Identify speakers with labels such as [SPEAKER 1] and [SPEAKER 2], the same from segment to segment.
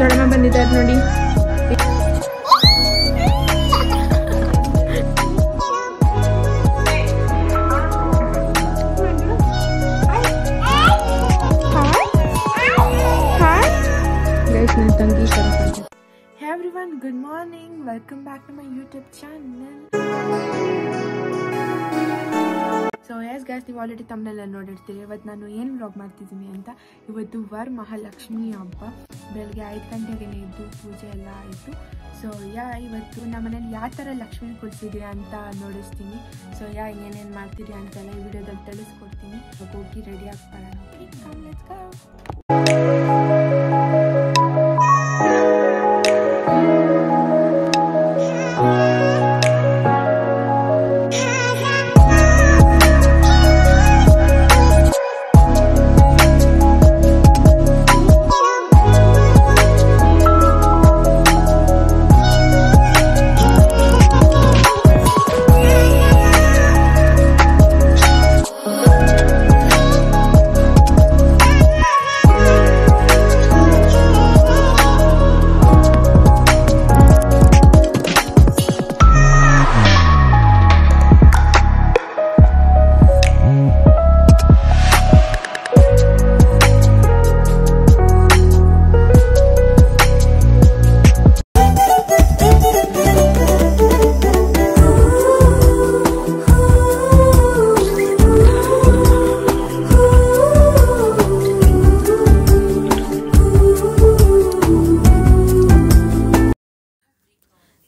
[SPEAKER 1] ದೊಡ್ಡಮ್ಮ ಬಂದಿದ್ದಾರೆ ನೋಡಿ. ನನ್ನ ತಂಗಿ Hey everyone, good morning. Welcome back to my YouTube channel. So yes guys, ನೀವು ಆಲ್ರೆಡಿ thumbnail ಅಲ್ಲಿ ನೋಡಿರ್ತೀರಿ. ಇವತ್ತು ನಾನು ಏನು ವ್ಲಾಗ್ ಮಾಡ್ತಿದ್ದೀನಿ ಅಂತ. ಇವತ್ತು ವರಮಹಾಲಕ್ಷ್ಮಿ ಹಬ್ಬ. ಬೆಳಗ್ಗೆ 5 ಗಂಟೆಗೆ ಎದ್ದು ಪೂಜೆ ಎಲ್ಲ ಆಯಿತು. ಸೊ ಇವತ್ತು ನಮ್ಮ ಮನೇಲಿ ಯಾವ ಥರ ಲಕ್ಷ್ಮಿ ಕೊಡ್ಸಿದ್ದೀರಾ ಅಂತ ನೋಡಿಸ್ತೀನಿ. ಸೊ ಏನೇನು ಮಾಡ್ತೀರಿ ಅಂತೆಲ್ಲ ಈ ವಿಡಿಯೋದಲ್ಲಿ ತಿಳಿಸ್ಕೊಡ್ತೀನಿ. ಹೋಗಿ ರೆಡಿ ಆಗ್ತಾರೆ. Let's go.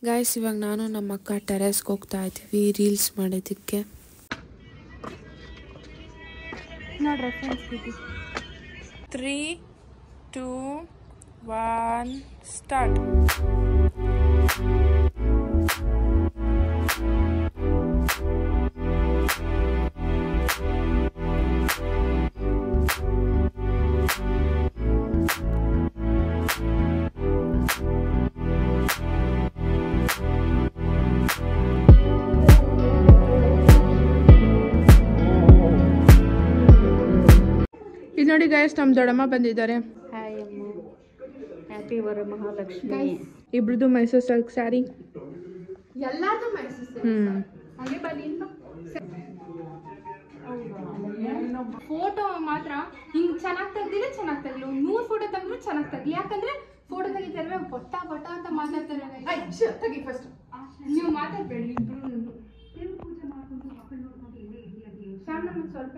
[SPEAKER 1] ಗೈಸ್, ಇವಾಗ ನಾನು ನಮ್ಮ ಅಕ್ಕ ಟೆರೆಸ್ಗೆ ಹೋಗ್ತಾ ಇದ್ದೀವಿ ರೀಲ್ಸ್ ಮಾಡೋದಕ್ಕೆ. ನೋಡ್ರಿ ಫ್ರೆಂಡ್ಸ್, 3, 2, 1 ಸ್ಟಾರ್ಟ್. ಇದು ನೋಡಿ ಗೈಸ್, ನಮ್ಮ ದೊಡ್ಡಮ್ಮ ಬಂದಿದ್ದಾರೆ.
[SPEAKER 2] ಹಾಯ್ ಅಮ್ಮ, ಹ್ಯಾಪಿ ವರಮಹಾಲಕ್ಷ್ಮಿ.
[SPEAKER 1] ಇಬ್ರದ್ದು ಮೈಸೂರು ಸಿಲ್ಕ್ ಸ್ಯಾರಿ.
[SPEAKER 2] ಎಲ್ಲಾರ್ದು ಮೈಸೂರು ಫೋಟೋ ಮಾತ್ರ ಹಿಂಗ್ ಚೆನ್ನಾಗಿ ತೆಗ್ದಿಲ್ಲ, ಚೆನ್ನಾಗಿ ತೆಗ್ಲಿ. 100 ಫೋಟೋ ತೆಗೆದ್ರು ಚೆನ್ನಾಗಿ ತೆಗ್ಲಿ. ಯಾಕಂದ್ರೆ ಫೋಟೋ ತೆಗಿತಾರೆ ಬೊಟ್ಟ ಬೊಟ್ಟ ಅಂತ ಮಾತಾಡ್ತಾರೆ. ತೆಗಿ ಫಸ್ಟ್, ನೀವು ಮಾತಾಡ್ಬೇಡಿ ಇಬ್ರು. ಪೂಜೆ ಮಾಡ್ಕೊಂಡು ಸ್ವಲ್ಪ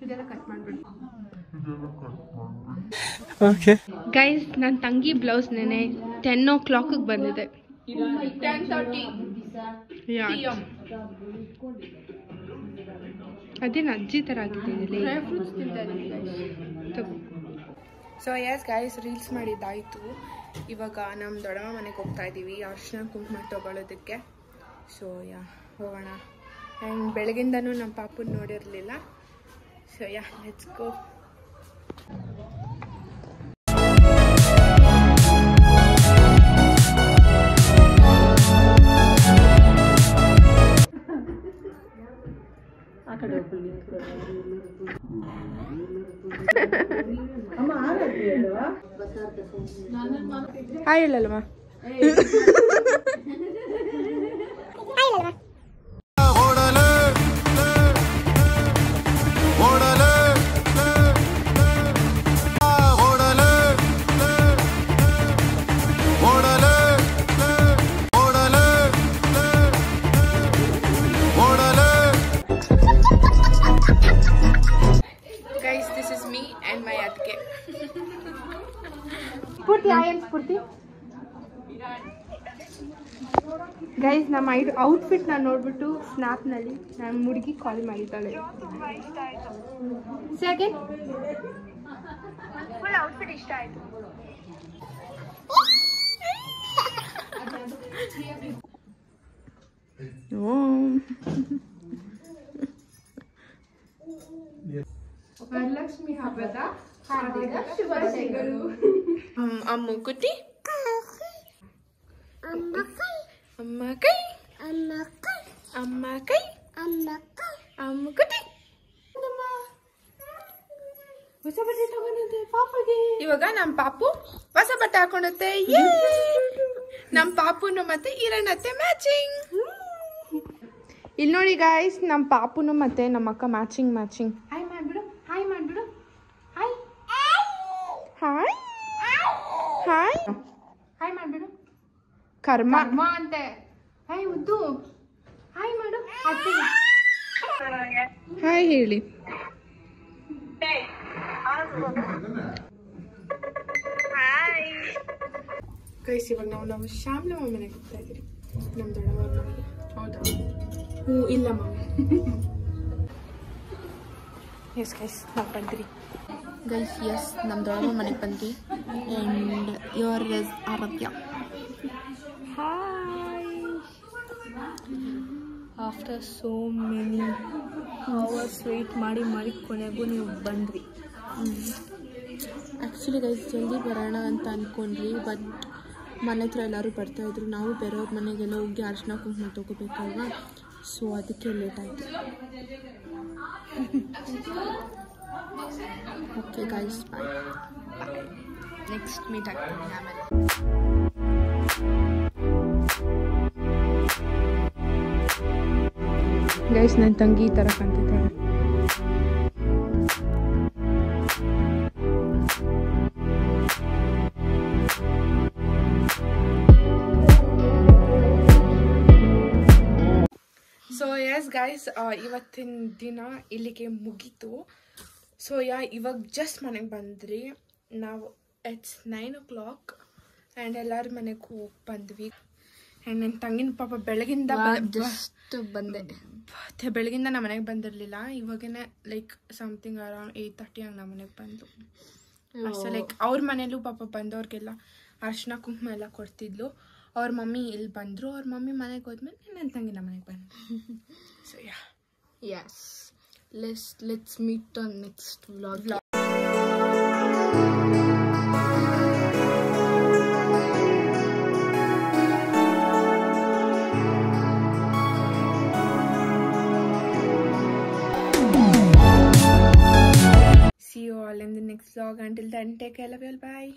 [SPEAKER 2] ಇದೆಲ್ಲ ಕಟ್ ಮಾಡ್ಬಿಡಿ. ಗೈಸ್, ನನ್ನ ತಂಗಿ ಬ್ಲೌಸ್ ನೆನೆ 10 o'clock ಬಂದಿದೆ. 10:30 ಅದೇನು ಅಜ್ಜಿ ಥರ ಆಗಿದೆ. ಸೊ ಎಸ್ ಗೈಸ್, ರೀಲ್ಸ್ ಮಾಡಿದ್ದಾಯಿತು. ಇವಾಗ ನಮ್ಮ ದೊಡ್ಡಮ್ಮ ಮನೆಗೆ ಹೋಗ್ತಾ ಇದ್ದೀವಿ ಅರ್ಶಿನ ಕುಂಕುಮ ತೊಗೊಳೋದಕ್ಕೆ. ಸೊ ಹೋಗೋಣ. ಆ್ಯಂಡ್ ಬೆಳಗಿಂದನೂ ನಮ್ಮ ಪಾಪನ ನೋಡಿರಲಿಲ್ಲ. So let's go. ಹಾಯ್ ಹೇಳಲ್ವಾ? Guys, this is me and my adke. Spurti, I am Spurti. Guys, ನಮ್ಮ ಔಟ್ಫಿಟ್ ನಾನು ನೋಡ್ಬಿಟ್ಟು ಸ್ನ್ಯಾಪ್ನಲ್ಲಿ ನಾನು ಹುಡುಗಿ ಕಾಲ್ ಮಾಡಿದ್ದಾಳೆ. ಸೆಕೆಂಡ್ ಫುಲ್ ಔಟ್ಫಿಟ್ ಇಷ್ಟ ಆಯಿತು. ವರಲಕ್ಷ್ಮಿ ಹಬ್ಬದ ಹಾರ್ದಿಕ ಶುಭಾಶಯಗಳು. ಅಮ್ಮ ಕುಟ್ಟಿ, ಅಮ್ಮ ಕೈ, ಅಮ್ಮ ಕೈ, ಅಮ್ಮ ಕೈ, ಅಮ್ಮ ಕೈ, ಅಮ್ಮ ಕೈ. ಅಮ್ಮುಕುಟಿ ಹೊಸ ಬಟ್ಟೆ ತಗೊಂಡಂತೆ ಪಾಪಗೆ. ಇವಾಗ ನಮ್ಮ ಪಾಪು ಹೊಸ ಬಟ್ಟೆ ಹಾಕೊಂಡತ್ತೆ. ನಮ್ಮ ಪಾಪುನು ಮತ್ತೆ ಈರಣ್ಣತ್ತೆ ಮ್ಯಾಚಿಂಗ್. ಇಲ್ಲಿ ನೋಡಿ ಗಾಯ್ಸ್, ನಮ್ಮ ಪಾಪುನು ಮತ್ತೆ ನಮ್ಮ ಅಕ್ಕ ಮ್ಯಾಚಿಂಗ್. ಹಾಯ್ ಮಾಡ್ಬಿಡು, ಹಾಯ್ ಮಾಡ್ಬಿಡು, ಹಾಯ್ ಹಾಯ್ ಹಾಯ್ ಹಾಯ್ ಮಾಡ್ಬಿಡು. ಕರ್ಮ ಅಂತೆ. ಹಾಯ್ ಉದ್ದು, ಹಾಯ್ ಮಾಡು. ಹಾಯ್ ಹೇಳಿ. ಗೈಸ್, ಇವಾಗ ನಾವು ಶ್ಯಾಮ್ಲಮ್ಮ ಮನೆಗೆ ಹೋಗ್ತಾ ಇದ್ದೀರಿ. ನಮ್ಮ ದೊಡ್ಡವ್ರ ಮನೆಗೆ. ಹೌದಾ? ಹ್ಞೂ, ಇಲ್ಲ ಮಮ್ಮಿ. ಎಸ್ ಗೈಸ್, ನಾವು ಬಂದ್ರಿ. ಗೈಸ್, ಎಸ್, ನಮ್ಮ ದೊಡ್ಡವ್ರ ಮನೆಗೆ ಬಂದ್ವಿ. And your is Aradhya. Hi.
[SPEAKER 3] After so many hours wait ಮಾಡಿ ಕೊನೆಗೂ ನೀವು ಬಂದ್ರಿ.
[SPEAKER 2] ಆ್ಯಕ್ಚುಲಿ ಗೈಸ್, ಜಲ್ದಿ ಬರೋಣ ಅಂತ ಅಂದ್ಕೊಂಡ್ರಿ, ಬಟ್ ಮನೆ ಹತ್ರ ಎಲ್ಲರೂ ಬರ್ತಾಯಿದ್ರು. ನಾವು ಬೇರೆಯವ್ರ ಮನೆಗೆಲ್ಲ ಹೋಗಿ ಅರಿಶಿನ ಕುಂಕುಮ ತೊಗೋಬೇಕಲ್ವಾ, ಸೊ ಅದಕ್ಕೆ ಲೇಟ್ ಆಯಿತು. ಓಕೆ ಗೈಸ್, ಬಾಯ್. ನೆಕ್ಸ್ಟ್ ಮೀಟ್ ಆಗ್ತೀನಿ ಆಮೇಲೆ. ಗೈಸ್, ನನ್ನ ತಂಗಿ ಈ ಥರ ಕಾಣ್ತಿದ್ದಾಳೆ. ಸೊ ಎಸ್ ಗೈಸ್, ಇವತ್ತಿನ ದಿನ ಇಲ್ಲಿಗೆ ಮುಗೀತು. ಸೊ ಇವಾಗ ಜಸ್ಟ್ ಮನೆಗೆ ಬಂದ್ರಿ ನಾವು. ಇಟ್ಸ್ 9 o'clock ಆ್ಯಂಡ್ ಎಲ್ಲರ ಮನೆಗೆ ಹೋಗಿ ಬಂದ್ವಿ. ಆ್ಯಂಡ್ ನನ್ನ ತಂಗಿನ ಪಾಪ ಬೆಳಗಿಂದ
[SPEAKER 3] ಜಸ್ಟ್ ಬಂದೆ.
[SPEAKER 2] ಬೆಳಗಿಂದ ನಮ್ಮ ಮನೆಗೆ ಬಂದಿರಲಿಲ್ಲ. ಇವಾಗೇ ಲೈಕ್ ಸಮಥಿಂಗ್ ಅರೌಂಡ್ 8:30 ಹಂಗೆ ನಮ್ಮ ಮನೆಗೆ ಬಂದು ಅಷ್ಟೇ. ಲೈಕ್ ಅವ್ರ ಮನೇಲೂ ಪಾಪ ಬಂದವ್ರಿಗೆಲ್ಲ ಅರಿಶಿನ ಕುಂಕುಮ ಎಲ್ಲ ಕೊಡ್ತಿದ್ಲು. ಅವ್ರ ಮಮ್ಮಿ ಇಲ್ಲಿ ಬಂದರು. ಅವ್ರ ಮಮ್ಮಿ ಮನೆಗೆ ಹೋದ್ಮೇಲೆ ನನ್ನ ತಂಗಿ ನಮ್ಮ ಮನೆಗೆ ಬಂದು. So
[SPEAKER 3] yes, let's meet on next vlog.
[SPEAKER 2] See you all in the next vlog. Until then, take care, love you all, bye.